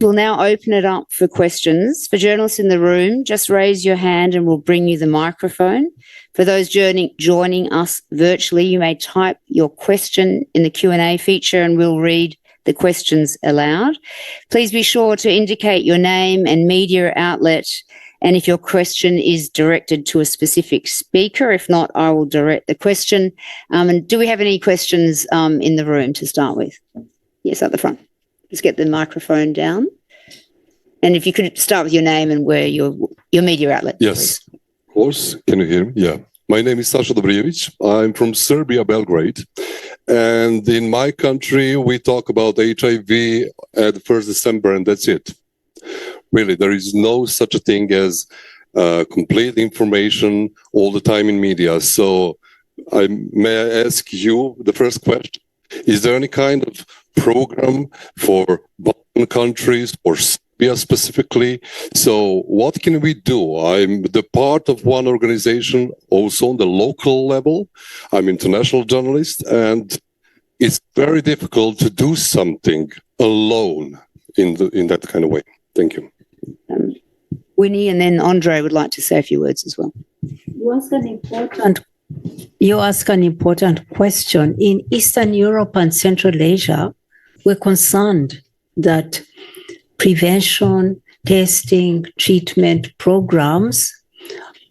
We'll now open it up for questions. For journalists in the room, just raise your hand and we'll bring you the microphone. For those joining us virtually, you may type your question in the Q&A feature and we'll read the questions aloud. Please be sure to indicate your name and media outlet, and if your question is directed to a specific speaker. If not, I will direct the question. And do we have any questions in the room to start with? Yes, at the front. Just get the microphone down. And if you could start with your name and where your media outlet. Yes, please. Of course. Can you hear me? Yeah. My name is Saša Dobrijević. I'm from Serbia, Belgrade. And in my country, we talk about HIV at the 1st December, and that's it. Really, there is no such a thing as complete information all the time in media. So may I ask you the first question? Is there any kind of program for Balkan countries or Serbia specifically? So what can we do? I'm the part of one organization also on the local level. I'm international journalist, and it's very difficult to do something alone in that kind of way. Thank you. Winnie, and then Andre would like to say a few words as well. You ask an important question. In Eastern Europe and Central Asia, we're concerned that prevention, testing, treatment programs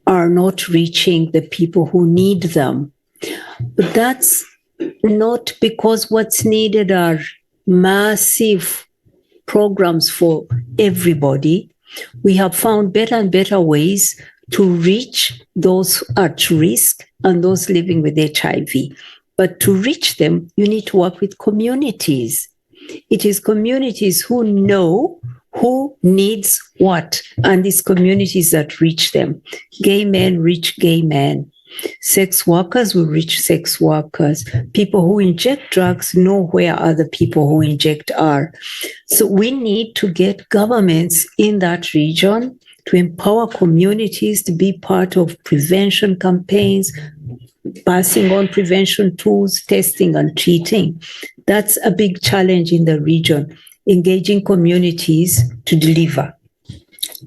are not reaching the people who need them. But that's not because what's needed are massive programs for everybody. We have found better and better ways to reach those at risk and those living with HIV. But to reach them, you need to work with communities. It is communities who know who needs what, and these communities that reach them. Gay men reach gay men. Sex workers will reach sex workers. People who inject drugs know where other people who inject are. So we need to get governments in that region to empower communities to be part of prevention campaigns, passing on prevention tools, testing and treating. That's a big challenge in the region, engaging communities to deliver.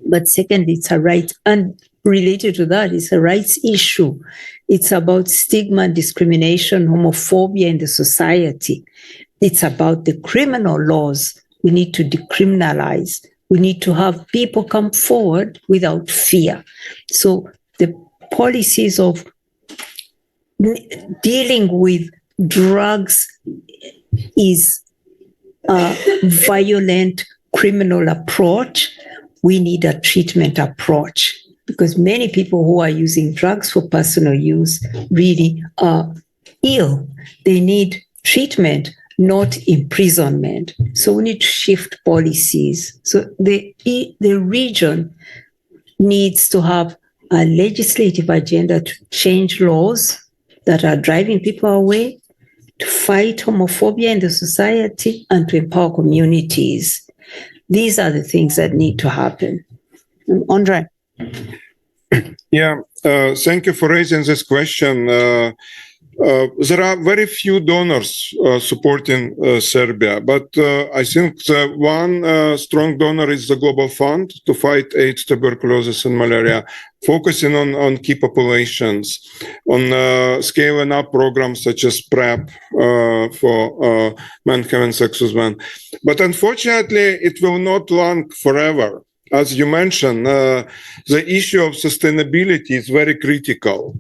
But secondly, it's a right, and related to that, it's a rights issue. It's about stigma, discrimination, homophobia in the society. It's about the criminal laws. We need to decriminalize. We need to have people come forward without fear. So the policies of dealing with drugs is a violent criminal approach. We need a treatment approach, because many people who are using drugs for personal use really are ill. They need treatment, not imprisonment. So we need to shift policies. So the region needs to have a legislative agenda to change laws that are driving people away, to fight homophobia in the society, and to empower communities. These are the things that need to happen. Andre. Yeah, thank you for raising this question. There are very few donors supporting Serbia, but I think the one strong donor is the Global Fund to fight AIDS, tuberculosis, and malaria, focusing on key populations, on scaling up programs such as PrEP for men having sex with men. But unfortunately, it will not last forever. As you mentioned, the issue of sustainability is very critical.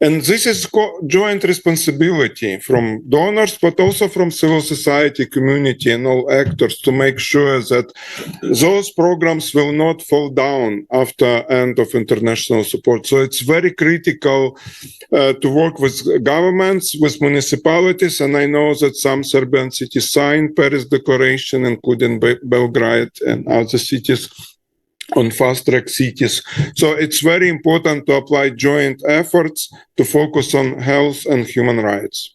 And this is joint responsibility from donors, but also from civil society, community, and all actors to make sure that those programs will not fall down after end of international support. So it's very critical to work with governments, with municipalities, and I know that some Serbian cities signed Paris Declaration, including Belgrade and other cities, on fast-track cities. So it's very important to apply joint efforts to focus on health and human rights.